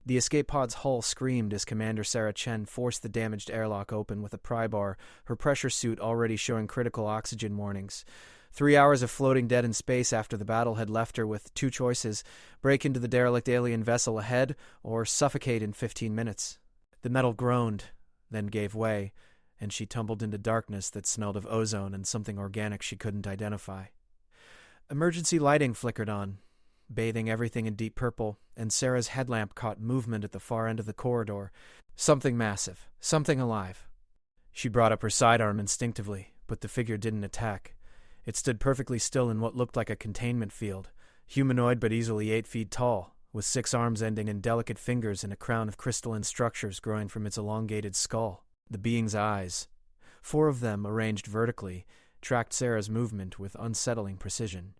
The escape pod's hull screamed as Commander Sarah Chen forced the damaged airlock open with a pry bar, her pressure suit already showing critical oxygen warnings. 3 hours of floating dead in space after the battle had left her with two choices: break into the derelict alien vessel ahead, or suffocate in 15 minutes. The metal groaned, then gave way, and she tumbled into darkness that smelled of ozone and something organic she couldn't identify. Emergency lighting flickered on, bathing everything in deep purple, and Sarah's headlamp caught movement at the far end of the corridor. Something massive, something alive. She brought up her sidearm instinctively, but the figure didn't attack. It stood perfectly still in what looked like a containment field, humanoid but easily 8 feet tall, with 6 arms ending in delicate fingers and a crown of crystalline structures growing from its elongated skull. The being's eyes, 4 of them arranged vertically, tracked Sarah's movement with unsettling precision.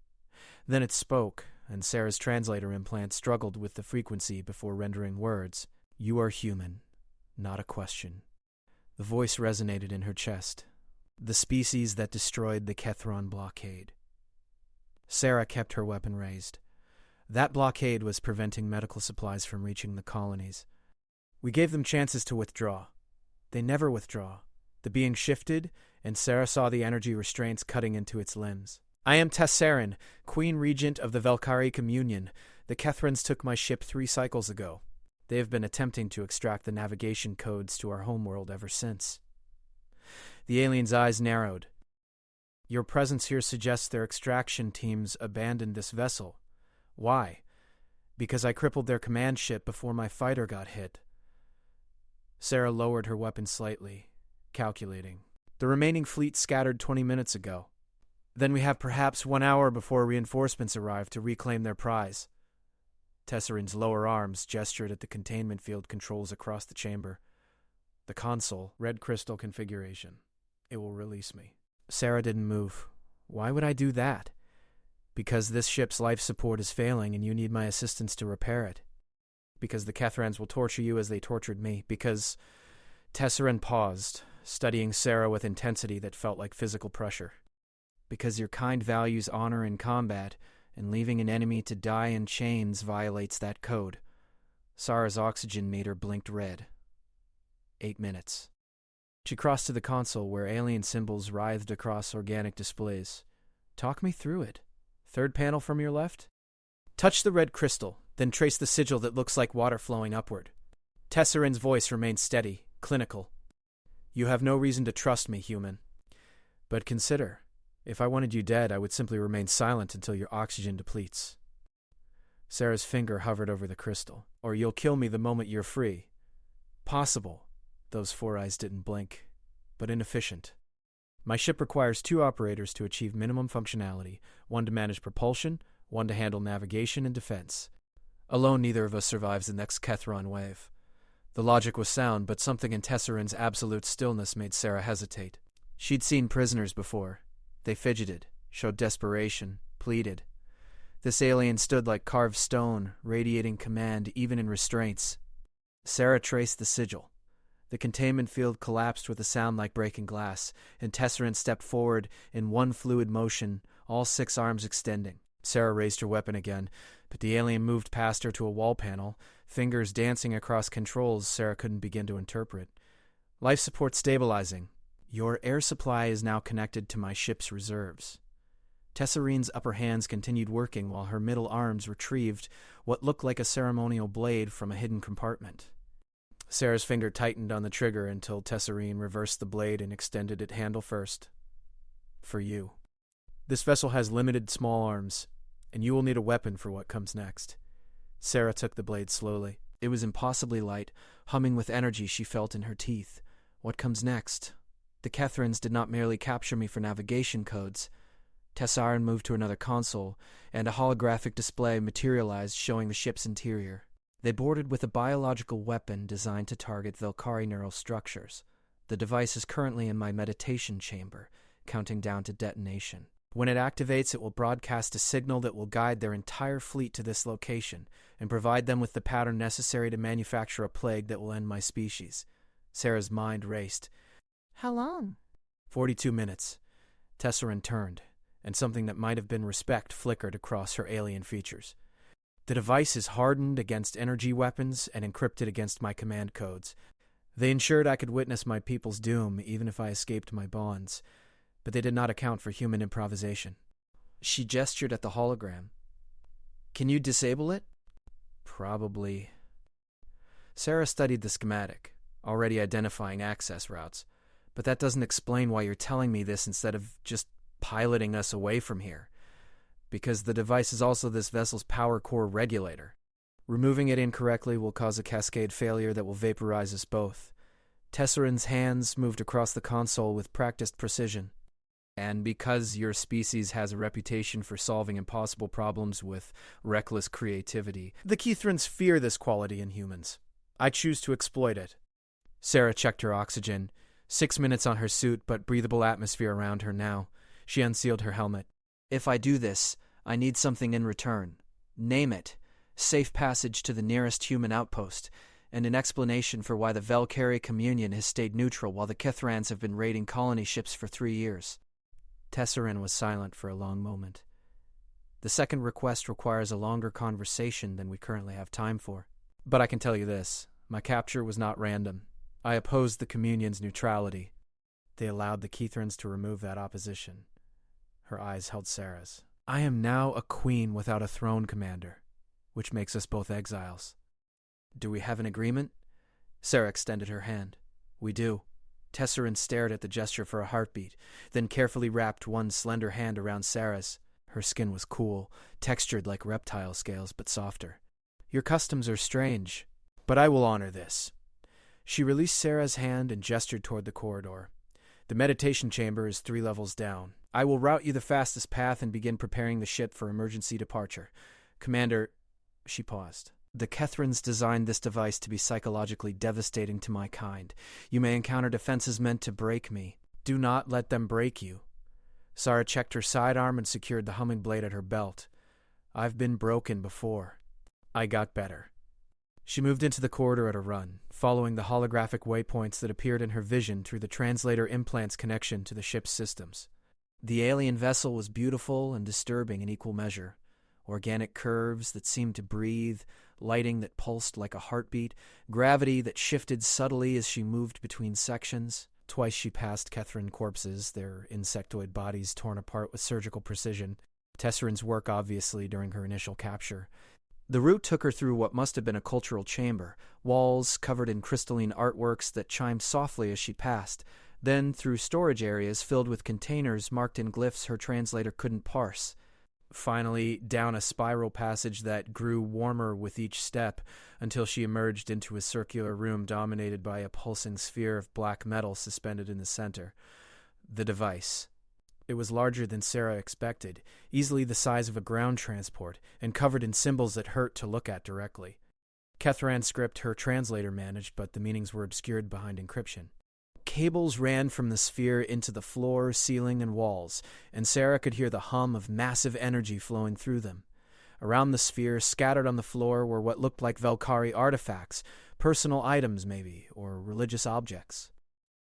Then it spoke, and Sarah's translator implant struggled with the frequency before rendering words. "You are human, not a question." The voice resonated in her chest. The species that destroyed the Kethron blockade. Sarah kept her weapon raised. That blockade was preventing medical supplies from reaching the colonies. We gave them chances to withdraw. They never withdraw. The being shifted, and Sarah saw the energy restraints cutting into its limbs. "I am Tesserin, Queen Regent of the Velkari Communion. The Kethrons took my ship 3 cycles ago. They have been attempting to extract the navigation codes to our homeworld ever since." The alien's eyes narrowed. "Your presence here suggests their extraction teams abandoned this vessel. Why? Because I crippled their command ship before my fighter got hit." Sarah lowered her weapon slightly, calculating. "The remaining fleet scattered 20 minutes ago. Then we have perhaps 1 hour before reinforcements arrive to reclaim their prize." Tesserin's lower arms gestured at the containment field controls across the chamber. "The console, red crystal configuration. It will release me." Sarah didn't move. "Why would I do that?" "Because this ship's life support is failing and you need my assistance to repair it. Because the Kethrans will torture you as they tortured me. Because..." Tesserin paused, studying Sarah with intensity that felt like physical pressure. "Because your kind values honor in combat, and leaving an enemy to die in chains violates that code." Sarah's oxygen meter blinked red. 8 minutes. She crossed to the console where alien symbols writhed across organic displays. "Talk me through it. 3rd panel from your left? Touch the red crystal, then trace the sigil that looks like water flowing upward." Tesserin's voice remained steady, clinical. "You have no reason to trust me, human. But consider, if I wanted you dead, I would simply remain silent until your oxygen depletes." Sarah's finger hovered over the crystal. "Or you'll kill me the moment you're free." "Possible." Those 4 eyes didn't blink, but inefficient. "My ship requires 2 operators to achieve minimum functionality, 1 to manage propulsion, 1 to handle navigation and defense. Alone, neither of us survives the next Kethron wave." The logic was sound, but something in Tesserin's absolute stillness made Sarah hesitate. She'd seen prisoners before. They fidgeted, showed desperation, pleaded. This alien stood like carved stone, radiating command even in restraints. Sarah traced the sigil. The containment field collapsed with a sound like breaking glass, and Tesserin stepped forward in one fluid motion, all 6 arms extending. Sarah raised her weapon again, but the alien moved past her to a wall panel, fingers dancing across controls Sarah couldn't begin to interpret. "Life support stabilizing. Your air supply is now connected to my ship's reserves." Tesserin's upper hands continued working while her middle arms retrieved what looked like a ceremonial blade from a hidden compartment. Sarah's finger tightened on the trigger until Tesserin reversed the blade and extended it handle first. "For you. This vessel has limited small arms, and you will need a weapon for what comes next." Sarah took the blade slowly. It was impossibly light, humming with energy she felt in her teeth. What comes next? The Kethrans did not merely capture me for navigation codes. Tesserin moved to another console, and a holographic display materialized showing the ship's interior. They boarded with a biological weapon designed to target Velkari neural structures. The device is currently in my meditation chamber, counting down to detonation. When it activates, it will broadcast a signal that will guide their entire fleet to this location and provide them with the pattern necessary to manufacture a plague that will end my species. Sarah's mind raced. "How long?" 42 minutes. Tesserin turned, and something that might have been respect flickered across her alien features. The device is hardened against energy weapons and encrypted against my command codes. They ensured I could witness my people's doom even if I escaped my bonds, but they did not account for human improvisation. She gestured at the hologram. Can you disable it? Probably. Sarah studied the schematic, already identifying access routes, but that doesn't explain why you're telling me this instead of just piloting us away from here. Because the device is also this vessel's power core regulator. Removing it incorrectly will cause a cascade failure that will vaporize us both. Tesserin's hands moved across the console with practiced precision. And because your species has a reputation for solving impossible problems with reckless creativity, the Kethrans fear this quality in humans. I choose to exploit it. Sarah checked her oxygen. 6 minutes on her suit, but breathable atmosphere around her now. She unsealed her helmet. If I do this, I need something in return. Name it. Safe passage to the nearest human outpost, and an explanation for why the Velkari Communion has stayed neutral while the Kethrans have been raiding colony ships for 3 years. Tesserin was silent for a long moment. The second request requires a longer conversation than we currently have time for. But I can tell you this, my capture was not random. I opposed the Communion's neutrality. They allowed the Kethrans to remove that opposition. Her eyes held Sarah's. I am now a queen without a throne, Commander, which makes us both exiles. Do we have an agreement? Sarah extended her hand. We do. Tesserin stared at the gesture for a heartbeat, then carefully wrapped one slender hand around Sarah's. Her skin was cool, textured like reptile scales, but softer. Your customs are strange, but I will honor this. She released Sarah's hand and gestured toward the corridor. The meditation chamber is 3 levels down. I will route you the fastest path and begin preparing the ship for emergency departure. Commander, she paused. The Kethrans designed this device to be psychologically devastating to my kind. You may encounter defenses meant to break me. Do not let them break you. Sarah checked her sidearm and secured the humming blade at her belt. I've been broken before. I got better. She moved into the corridor at a run, following the holographic waypoints that appeared in her vision through the translator implant's connection to the ship's systems. The alien vessel was beautiful and disturbing in equal measure. Organic curves that seemed to breathe, lighting that pulsed like a heartbeat, gravity that shifted subtly as she moved between sections. Twice she passed Kethran corpses, their insectoid bodies torn apart with surgical precision. Tesserin's work, obviously, during her initial capture. The route took her through what must have been a cultural chamber, walls covered in crystalline artworks that chimed softly as she passed, then through storage areas filled with containers marked in glyphs her translator couldn't parse. Finally, down a spiral passage that grew warmer with each step until she emerged into a circular room dominated by a pulsing sphere of black metal suspended in the center. The device. It was larger than Sarah expected, easily the size of a ground transport, and covered in symbols that hurt to look at directly. Kethran script her translator managed, but the meanings were obscured behind encryption. Cables ran from the sphere into the floor, ceiling, and walls, and Sarah could hear the hum of massive energy flowing through them. Around the sphere, scattered on the floor, were what looked like Velkari artifacts, personal items maybe, or religious objects.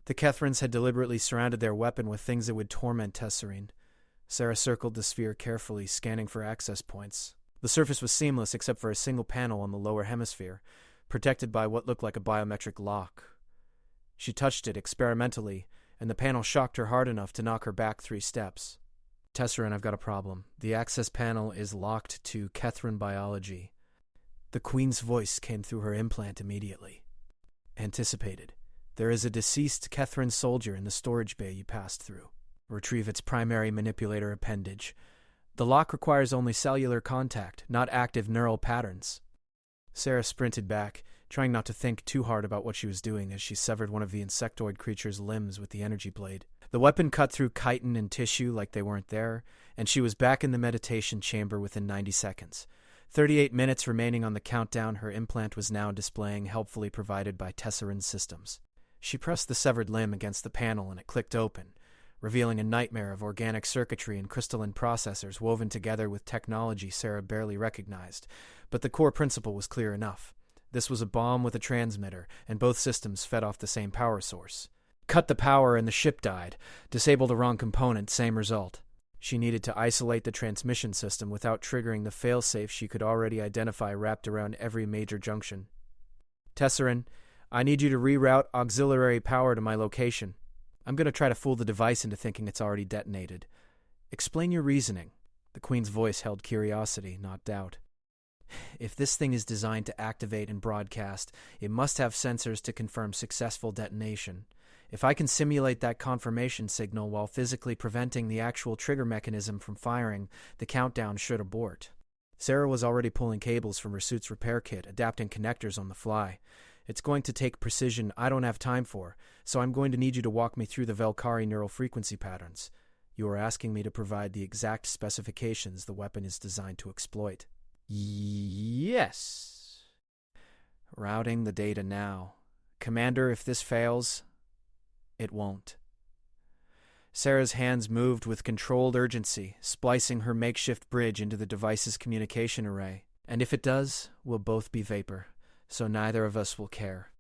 The Kethrans had deliberately surrounded their weapon with things that would torment Tesserine. Sarah circled the sphere carefully, scanning for access points. The surface was seamless except for a single panel on the lower hemisphere, protected by what looked like a biometric lock. She touched it experimentally, and the panel shocked her hard enough to knock her back 3 steps. Tesserine, I've got a problem. The access panel is locked to Kethran biology. The Queen's voice came through her implant immediately. Anticipated. There is a deceased Kethran soldier in the storage bay you passed through. Retrieve its primary manipulator appendage. The lock requires only cellular contact, not active neural patterns. Sarah sprinted back, trying not to think too hard about what she was doing as she severed one of the insectoid creature's limbs with the energy blade. The weapon cut through chitin and tissue like they weren't there, and she was back in the meditation chamber within 90 seconds. 38 minutes remaining on the countdown, her implant was now displaying helpfully provided by Tesserin's systems. She pressed the severed limb against the panel and it clicked open, revealing a nightmare of organic circuitry and crystalline processors woven together with technology Sarah barely recognized, but the core principle was clear enough. This was a bomb with a transmitter, and both systems fed off the same power source. Cut the power and the ship died. Disable the wrong component, same result. She needed to isolate the transmission system without triggering the failsafe she could already identify wrapped around every major junction. Tesserin, I need you to reroute auxiliary power to my location. I'm going to try to fool the device into thinking it's already detonated. Explain your reasoning. The Queen's voice held curiosity, not doubt. If this thing is designed to activate and broadcast, it must have sensors to confirm successful detonation. If I can simulate that confirmation signal while physically preventing the actual trigger mechanism from firing, the countdown should abort. Sarah was already pulling cables from her suit's repair kit, adapting connectors on the fly. It's going to take precision I don't have time for, so I'm going to need you to walk me through the Valkyrie neural frequency patterns. You are asking me to provide the exact specifications the weapon is designed to exploit. Yes. Routing the data now. Commander, if this fails, it won't. Sarah's hands moved with controlled urgency, splicing her makeshift bridge into the device's communication array. And if it does, we'll both be vapor, so neither of us will care.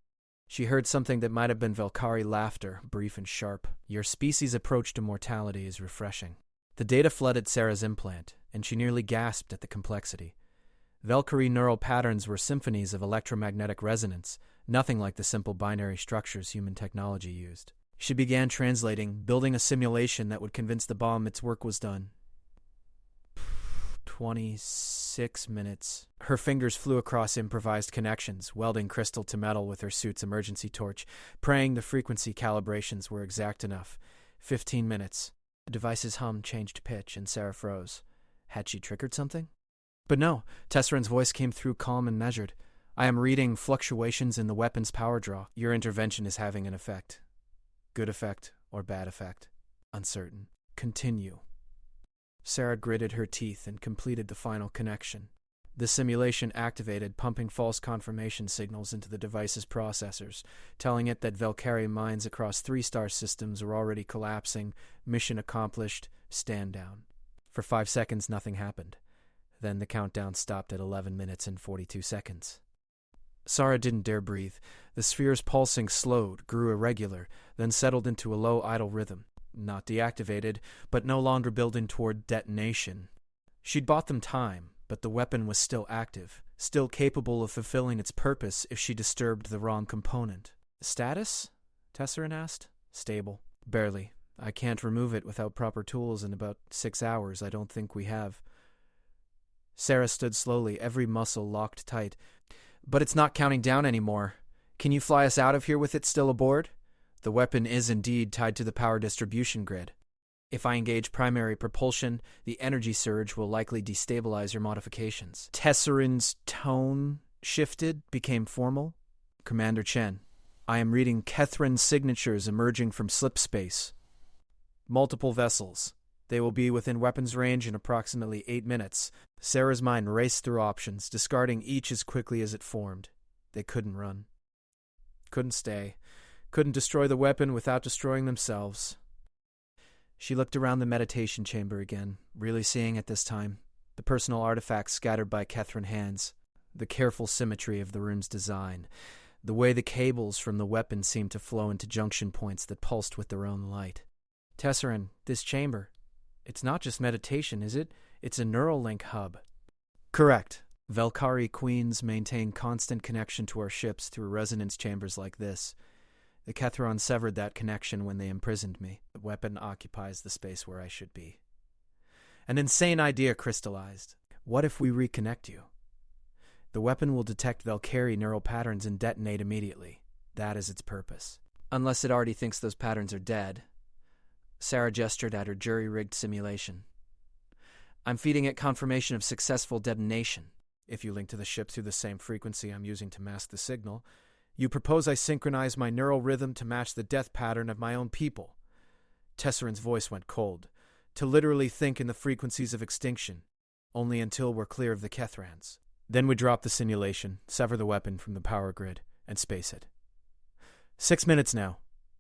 She heard something that might have been Valkyrie laughter, brief and sharp. Your species' approach to mortality is refreshing. The data flooded Sarah's implant, and she nearly gasped at the complexity. Valkyrie neural patterns were symphonies of electromagnetic resonance, nothing like the simple binary structures human technology used. She began translating, building a simulation that would convince the bomb its work was done. 26 minutes. Her fingers flew across improvised connections, welding crystal to metal with her suit's emergency torch, praying the frequency calibrations were exact enough. 15 minutes. The device's hum changed pitch, and Sarah froze. Had she triggered something? But no, Tesserin's voice came through calm and measured. I am reading fluctuations in the weapon's power draw. Your intervention is having an effect. Good effect or bad effect? Uncertain. Continue. Sarah gritted her teeth and completed the final connection. The simulation activated, pumping false confirmation signals into the device's processors, telling it that Valkyrie mines across 3-star systems were already collapsing. Mission accomplished. Stand down. For 5 seconds, nothing happened. Then the countdown stopped at 11 minutes and 42 seconds. Sarah didn't dare breathe. The sphere's pulsing slowed, grew irregular, then settled into a low idle rhythm. Not deactivated, but no longer building toward detonation. She'd bought them time, but the weapon was still active, still capable of fulfilling its purpose if she disturbed the wrong component. Status? Tesserin asked. Stable. Barely. I can't remove it without proper tools in about 6 hours. I don't think we have. Sarah stood slowly, every muscle locked tight. But it's not counting down anymore. Can you fly us out of here with it still aboard? The weapon is indeed tied to the power distribution grid. If I engage primary propulsion, the energy surge will likely destabilize your modifications. Tesserin's tone shifted, became formal. Commander Chen, I am reading Kethrin signatures emerging from slip space. Multiple vessels. They will be within weapons range in approximately 8 minutes. Sarah's mind raced through options, discarding each as quickly as it formed. They couldn't run. Couldn't stay. Couldn't destroy the weapon without destroying themselves. She looked around the meditation chamber again, really seeing it this time. The personal artifacts scattered by Kethrin hands. The careful symmetry of the room's design. The way the cables from the weapon seemed to flow into junction points that pulsed with their own light. Tesserin, this chamber. It's not just meditation, is it? It's a neural link hub. Correct. Valkyrie queens maintain constant connection to our ships through resonance chambers like this. The Kethron severed that connection when they imprisoned me. The weapon occupies the space where I should be. An insane idea crystallized. What if we reconnect you? The weapon will detect Valkyrie neural patterns and detonate immediately. That is its purpose. Unless it already thinks those patterns are dead. Sarah gestured at her jury-rigged simulation. I'm feeding it confirmation of successful detonation. If you link to the ship through the same frequency I'm using to mask the signal, you propose I synchronize my neural rhythm to match the death pattern of my own people. Tesserin's voice went cold. To literally think in the frequencies of extinction, only until we're clear of the Kethrans. Then we drop the simulation, sever the weapon from the power grid, and space it. 6 minutes now.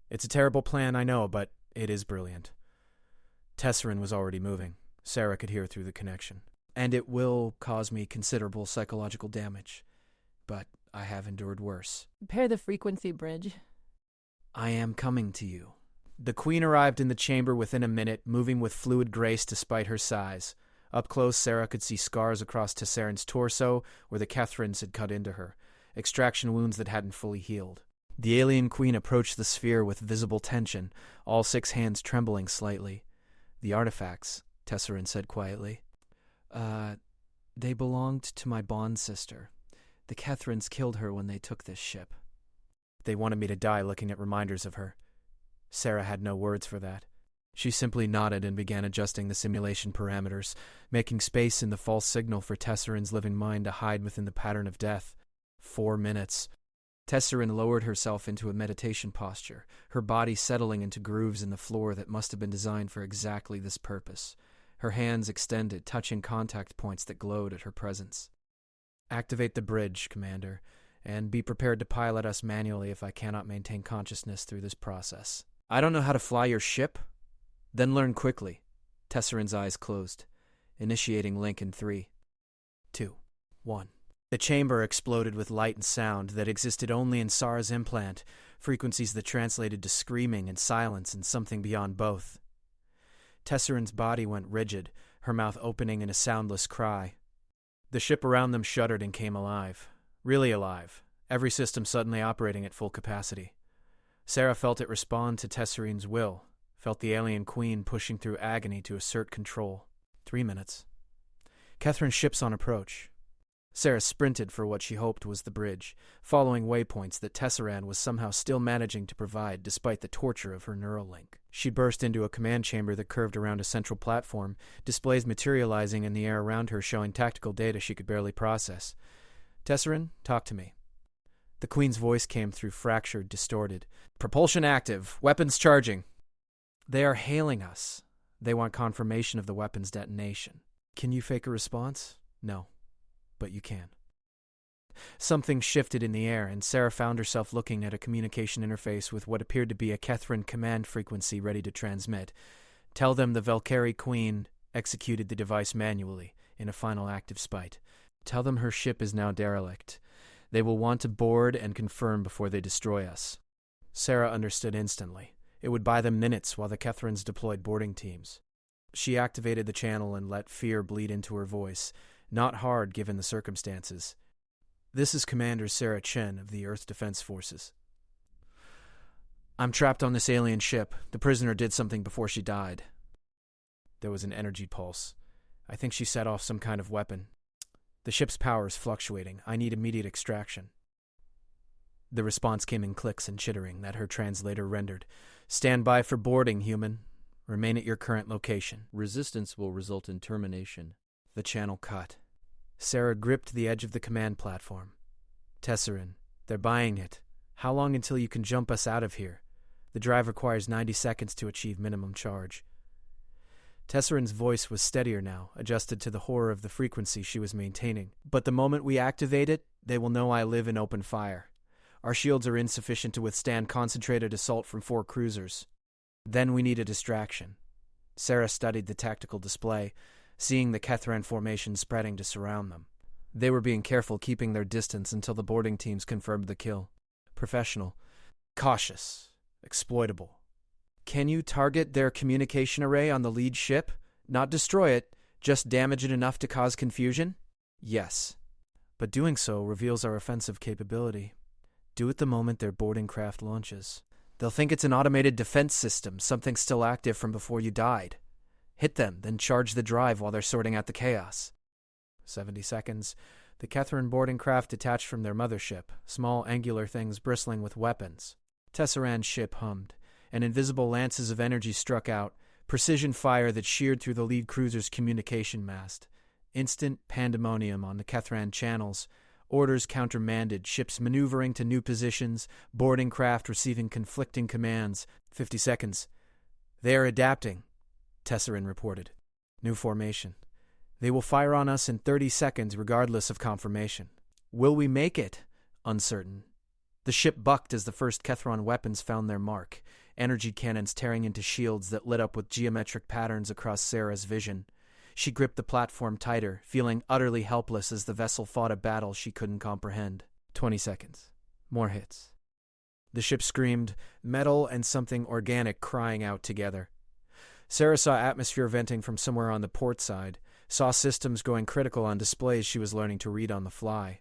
It's a terrible plan, I know, but it is brilliant. Tesserin was already moving. Sarah could hear through the connection. And it will cause me considerable psychological damage. But I have endured worse. Repair the frequency bridge. I am coming to you. The Queen arrived in the chamber within a minute, moving with fluid grace despite her size. Up close, Sarah could see scars across Tesserin's torso where the Kethrans had cut into her, extraction wounds that hadn't fully healed. The alien queen approached the sphere with visible tension, all 6 hands trembling slightly. "The artifacts," Tesserin said quietly. They belonged to my bond sister. The Kethrans killed her when they took this ship." "They wanted me to die looking at reminders of her." Sarah had no words for that. She simply nodded and began adjusting the simulation parameters, making space in the false signal for Tesserin's living mind to hide within the pattern of death. 4 minutes. Tesserin lowered herself into a meditation posture, her body settling into grooves in the floor that must have been designed for exactly this purpose. Her hands extended, touching contact points that glowed at her presence. "Activate the bridge, Commander, and be prepared to pilot us manually if I cannot maintain consciousness through this process." "I don't know how to fly your ship?" "Then learn quickly." Tesserin's eyes closed, initiating link in 3, 2, 1. The chamber exploded with light and sound that existed only in Sara's implant, frequencies that translated to screaming and silence and something beyond both. Tesserin's body went rigid, her mouth opening in a soundless cry. The ship around them shuddered and came alive. Really alive, every system suddenly operating at full capacity. Sarah felt it respond to Tesserin's will, felt the alien queen pushing through agony to assert control. 3 minutes. Kethrin's ship's on approach. Sarah sprinted for what she hoped was the bridge, following waypoints that Tesseran was somehow still managing to provide despite the torture of her neural link. She burst into a command chamber that curved around a central platform, displays materializing in the air around her showing tactical data she could barely process. "Tesseran, talk to me." The Queen's voice came through fractured, distorted. "Propulsion active. Weapons charging." "They are hailing us. They want confirmation of the weapon's detonation." "Can you fake a response?" "No. But you can." Something shifted in the air, and Sarah found herself looking at a communication interface with what appeared to be a Kethran command frequency ready to transmit. "Tell them the Valkyrie Queen executed the device manually, in a final act of spite. Tell them her ship is now derelict. They will want to board and confirm before they destroy us." Sarah understood instantly. It would buy them minutes while the Kethrans deployed boarding teams. She activated the channel and let fear bleed into her voice. Not hard given the circumstances. "This is Commander Sarah Chen of the Earth Defense Forces. I'm trapped on this alien ship. The prisoner did something before she died." There was an energy pulse. "I think she set off some kind of weapon. The ship's power is fluctuating. I need immediate extraction." The response came in clicks and chittering that her translator rendered. "Stand by for boarding, human. Remain at your current location. Resistance will result in termination." The channel cut. Sarah gripped the edge of the command platform. "Tesserin, they're buying it. How long until you can jump us out of here? The drive requires 90 seconds to achieve minimum charge." Tesserin's voice was steadier now, adjusted to the horror of the frequency she was maintaining. "But the moment we activate it, they will know I live in open fire. Our shields are insufficient to withstand concentrated assault from 4 cruisers. Then we need a distraction." Sarah studied the tactical display, seeing the Kethran formation spreading to surround them. They were being careful, keeping their distance until the boarding teams confirmed the kill. Professional. Cautious. Exploitable. "Can you target their communication array on the lead ship? Not destroy it, just damage it enough to cause confusion?" "Yes. But doing so reveals our offensive capability. Do it the moment their boarding craft launches. They'll think it's an automated defense system, something still active from before you died. Hit them, then charge the drive while they're sorting out the chaos." 70 seconds. The Kethran boarding craft detached from their mothership, small angular things bristling with weapons. Tesseran's ship hummed, and invisible lances of energy struck out, precision fire that sheared through the lead cruiser's communication mast. Instant pandemonium on the Kethran channels, orders countermanded, ships maneuvering to new positions, boarding craft receiving conflicting commands. 50 seconds. "They are adapting," Tesserin reported. "New formation. They will fire on us in 30 seconds regardless of confirmation." "Will we make it?" Uncertain. The ship bucked as the first Kethran weapons found their mark, energy cannons tearing into shields that lit up with geometric patterns across Sarah's vision. She gripped the platform tighter, feeling utterly helpless as the vessel fought a battle she couldn't comprehend. 20 seconds. More hits. The ship screamed, metal and something organic crying out together. Sarah saw atmosphere venting from somewhere on the port side, saw systems going critical on displays she was learning to read on the fly.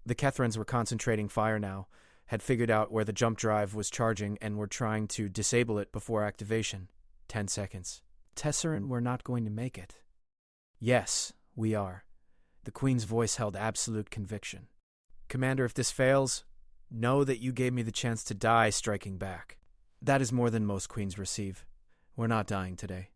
The Kethrans were concentrating fire now, had figured out where the jump drive was charging and were trying to disable it before activation. 10 seconds. Tesseran, we're not going to make it. Yes, we are. The Queen's voice held absolute conviction. Commander, if this fails, know that you gave me the chance to die striking back. That is more than most Queens receive. We're not dying today.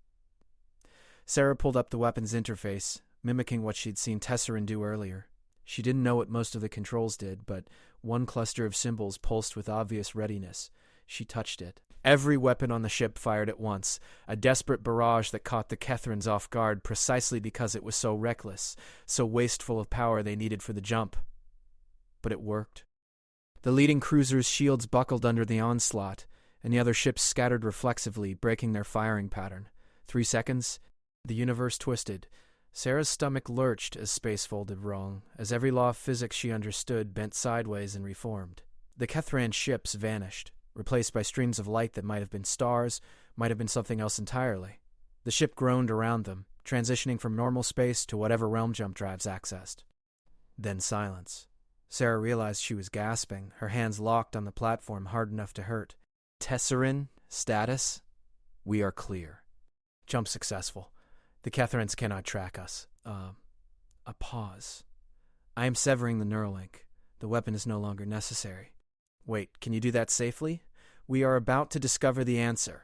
Sarah pulled up the weapon's interface, mimicking what she'd seen Tesseran do earlier. She didn't know what most of the controls did, but one cluster of symbols pulsed with obvious readiness. She touched it. Every weapon on the ship fired at once, a desperate barrage that caught the Kethrans off guard precisely because it was so reckless, so wasteful of power they needed for the jump. But it worked. The leading cruiser's shields buckled under the onslaught, and the other ships scattered reflexively, breaking their firing pattern. 3 seconds, the universe twisted. Sarah's stomach lurched as space folded wrong, as every law of physics she understood bent sideways and reformed. The Kethran ships vanished, replaced by streams of light that might have been stars, might have been something else entirely. The ship groaned around them, transitioning from normal space to whatever realm jump drives accessed. Then silence. Sarah realized she was gasping, her hands locked on the platform hard enough to hurt. Tesseran, status? We are clear. Jump successful. The Kethrans cannot track us. A pause. I am severing the Neuralink. The weapon is no longer necessary. Wait, can you do that safely? We are about to discover the answer.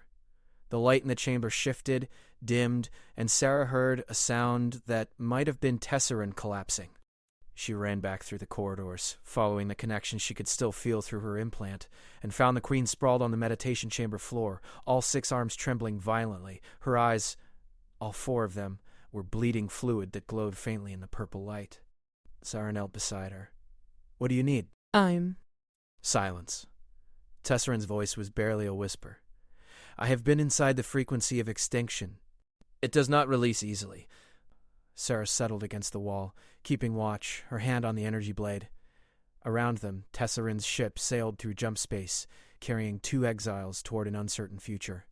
The light in the chamber shifted, dimmed, and Sarah heard a sound that might have been Tesseran collapsing. She ran back through the corridors, following the connection she could still feel through her implant, and found the Queen sprawled on the meditation chamber floor, all 6 arms trembling violently. Her eyes, all 4 of them, were bleeding fluid that glowed faintly in the purple light. Sarah knelt beside her. What do you need? Silence. Tesseran's voice was barely a whisper. I have been inside the frequency of extinction. It does not release easily. Sarah settled against the wall, keeping watch, her hand on the energy blade. Around them, Tesseran's ship sailed through jump space, carrying 2 exiles toward an uncertain future.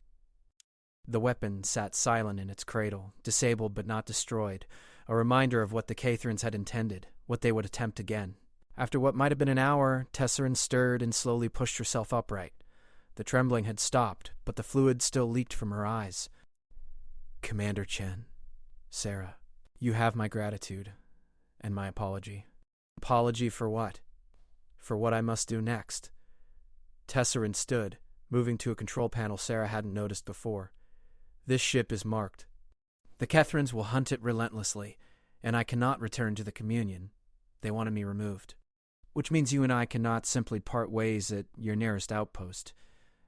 The weapon sat silent in its cradle, disabled but not destroyed, a reminder of what the Kethrans had intended, what they would attempt again. After what might have been an hour, Tesseran stirred and slowly pushed herself upright. The trembling had stopped, but the fluid still leaked from her eyes. Commander Chen, Sarah, you have my gratitude, and my apology. Apology for what? For what I must do next. Tesseran stood, moving to a control panel Sarah hadn't noticed before. This ship is marked. The Kethrans will hunt it relentlessly, and I cannot return to the Communion. They wanted me removed. Which means you and I cannot simply part ways at your nearest outpost.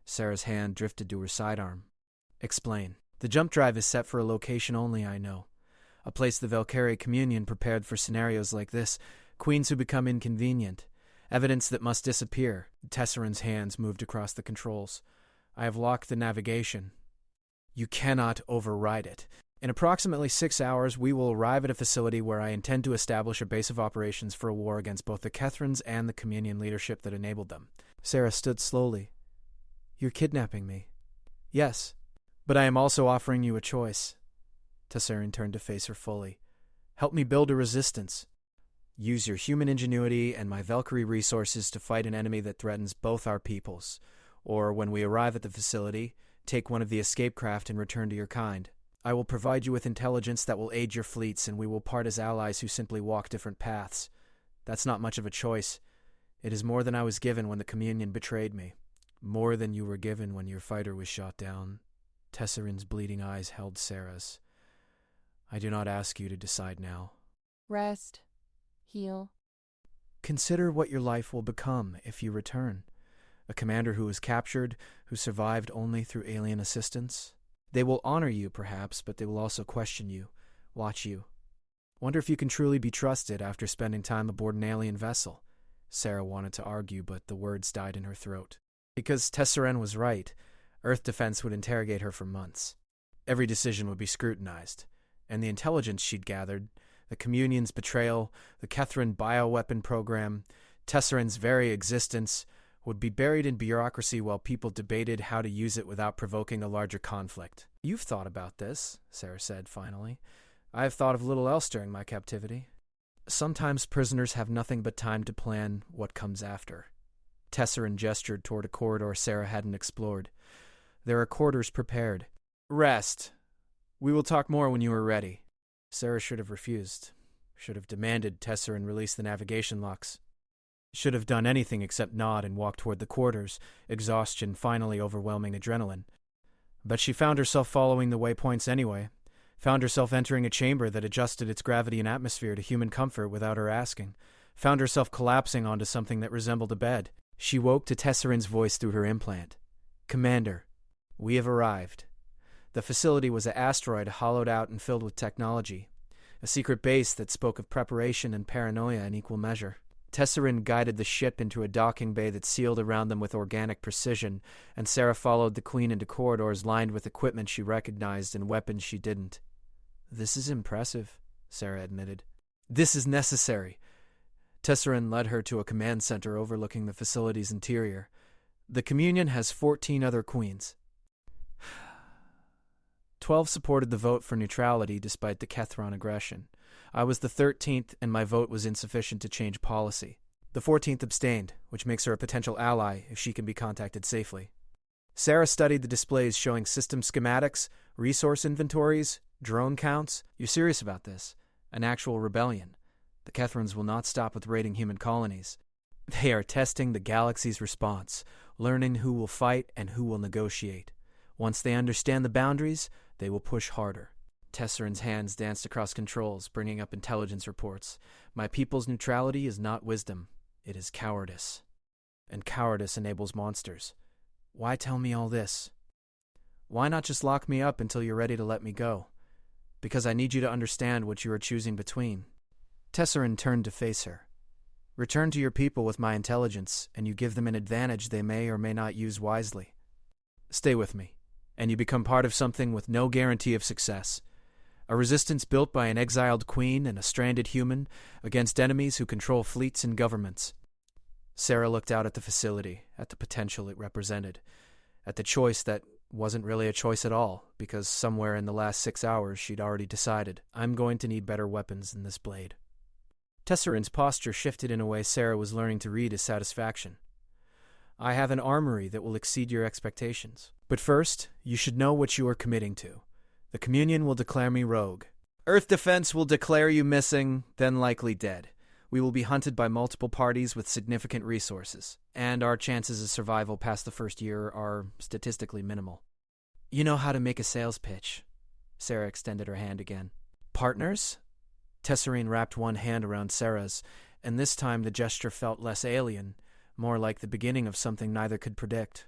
Sarah's hand drifted to her sidearm. Explain. The jump drive is set for a location only I know. A place the Valkyrie Communion prepared for scenarios like this. Queens who become inconvenient. Evidence that must disappear. Tesseran's hands moved across the controls. I have locked the navigation. You cannot override it. In approximately 6 hours, we will arrive at a facility where I intend to establish a base of operations for a war against both the Kethrans and the Communion leadership that enabled them. Sarah stood slowly. You're kidnapping me. Yes, but I am also offering you a choice. Tesseran turned to face her fully. Help me build a resistance. Use your human ingenuity and my Valkyrie resources to fight an enemy that threatens both our peoples. Or, when we arrive at the facility, take one of the escape craft and return to your kind. I will provide you with intelligence that will aid your fleets, and we will part as allies who simply walk different paths. That's not much of a choice. It is more than I was given when the Communion betrayed me. More than you were given when your fighter was shot down. Tesseran's bleeding eyes held Sarah's. I do not ask you to decide now. Rest. Heal. Consider what your life will become if you return. A commander who was captured, who survived only through alien assistance. They will honor you, perhaps, but they will also question you, watch you. Wonder if you can truly be trusted after spending time aboard an alien vessel. Sarah wanted to argue, but the words died in her throat. Because Tesseran was right, Earth Defense would interrogate her for months. Every decision would be scrutinized, and the intelligence she'd gathered, the Communion's betrayal, the Kethran bioweapon program, Tesseran's very existence, would be buried in bureaucracy while people debated how to use it without provoking a larger conflict. You've thought about this, Sarah said finally. I have thought of little else during my captivity. Sometimes prisoners have nothing but time to plan what comes after. Tesserin gestured toward a corridor Sarah hadn't explored. There are quarters prepared. Rest. We will talk more when you are ready. Sarah should have refused. Should have demanded Tesserin release the navigation locks. Should have done anything except nod and walk toward the quarters, exhaustion finally overwhelming adrenaline. But she found herself following the waypoints anyway, found herself entering a chamber that adjusted its gravity and atmosphere to human comfort without her asking, found herself collapsing onto something that resembled a bed. She woke to Tesserin's voice through her implant. Commander, we have arrived. The facility was an asteroid hollowed out and filled with technology, a secret base that spoke of preparation and paranoia in equal measure. Tesserin guided the ship into a docking bay that sealed around them with organic precision, and Sarah followed the Queen into corridors lined with equipment she recognized and weapons she didn't. This is impressive, Sarah admitted. This is necessary. Tesserin led her to a command center overlooking the facility's interior. The Communion has 14 other queens. 12 supported the vote for neutrality despite the Kethron aggression. I was the 13th, and my vote was insufficient to change policy. The 14th abstained, which makes her a potential ally if she can be contacted safely. Sarah studied the displays showing system schematics, resource inventories, drone counts. You're serious about this? An actual rebellion. The Kethrons will not stop with raiding human colonies. They are testing the galaxy's response, learning who will fight and who will negotiate. Once they understand the boundaries, they will push harder. Tesserin's hands danced across controls, bringing up intelligence reports. My people's neutrality is not wisdom. It is cowardice. And cowardice enables monsters. Why tell me all this? Why not just lock me up until you're ready to let me go? Because I need you to understand what you are choosing between. Tesserin turned to face her. Return to your people with my intelligence, and you give them an advantage they may or may not use wisely. Stay with me, and you become part of something with no guarantee of success. A resistance built by an exiled queen and a stranded human against enemies who control fleets and governments. Sarah looked out at the facility, at the potential it represented, at the choice that wasn't really a choice at all, because somewhere in the last 6 hours she'd already decided, I'm going to need better weapons than this blade. Tesserin's posture shifted in a way Sarah was learning to read as satisfaction. I have an armory that will exceed your expectations. But first, you should know what you are committing to. The Communion will declare me rogue. Earth Defense will declare you missing, then likely dead. We will be hunted by multiple parties with significant resources, and our chances of survival past the first year are statistically minimal. You know how to make a sales pitch. Sarah extended her hand again. Partners? Tesserin wrapped one hand around Sarah's, and this time the gesture felt less alien, more like the beginning of something neither could predict.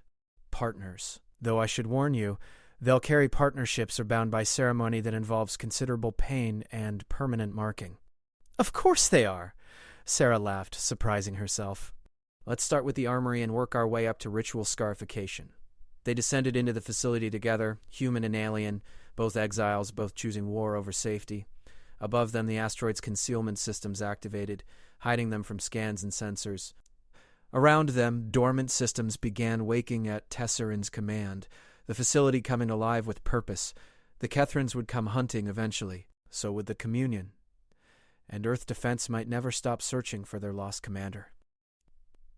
Partners. Though I should warn you, they'll carry partnerships are bound by ceremony that involves considerable pain and permanent marking. Of course they are, Sarah laughed, surprising herself. Let's start with the armory and work our way up to ritual scarification. They descended into the facility together, human and alien, both exiles, both choosing war over safety. Above them, the asteroid's concealment systems activated, hiding them from scans and sensors. Around them, dormant systems began waking at Tesserin's command, the facility coming alive with purpose. The Kethrons would come hunting eventually, so would the Communion. And Earth Defense might never stop searching for their lost commander.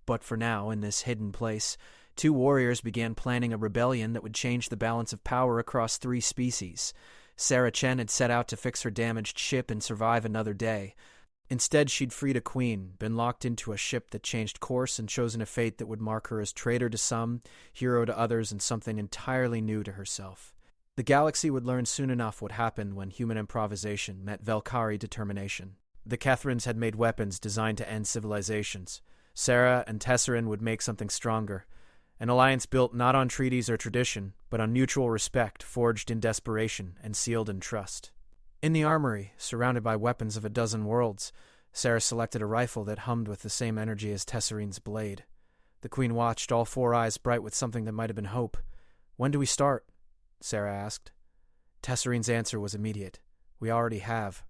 But for now, in this hidden place, 2 warriors began planning a rebellion that would change the balance of power across 3 species. Sarah Chen had set out to fix her damaged ship and survive another day. Instead, she'd freed a queen, been locked into a ship that changed course, and chosen a fate that would mark her as traitor to some, hero to others, and something entirely new to herself. The galaxy would learn soon enough what happened when human improvisation met Velkari determination. The Kethrons had made weapons designed to end civilizations. Sarah and Tesserin would make something stronger. An alliance built not on treaties or tradition, but on mutual respect, forged in desperation and sealed in trust. In the armory, surrounded by weapons of a dozen worlds, Sarah selected a rifle that hummed with the same energy as Tesserin's blade. The Queen watched, all 4 eyes bright with something that might have been hope. When do we start? Sarah asked. Tesserin's answer was immediate. We already have.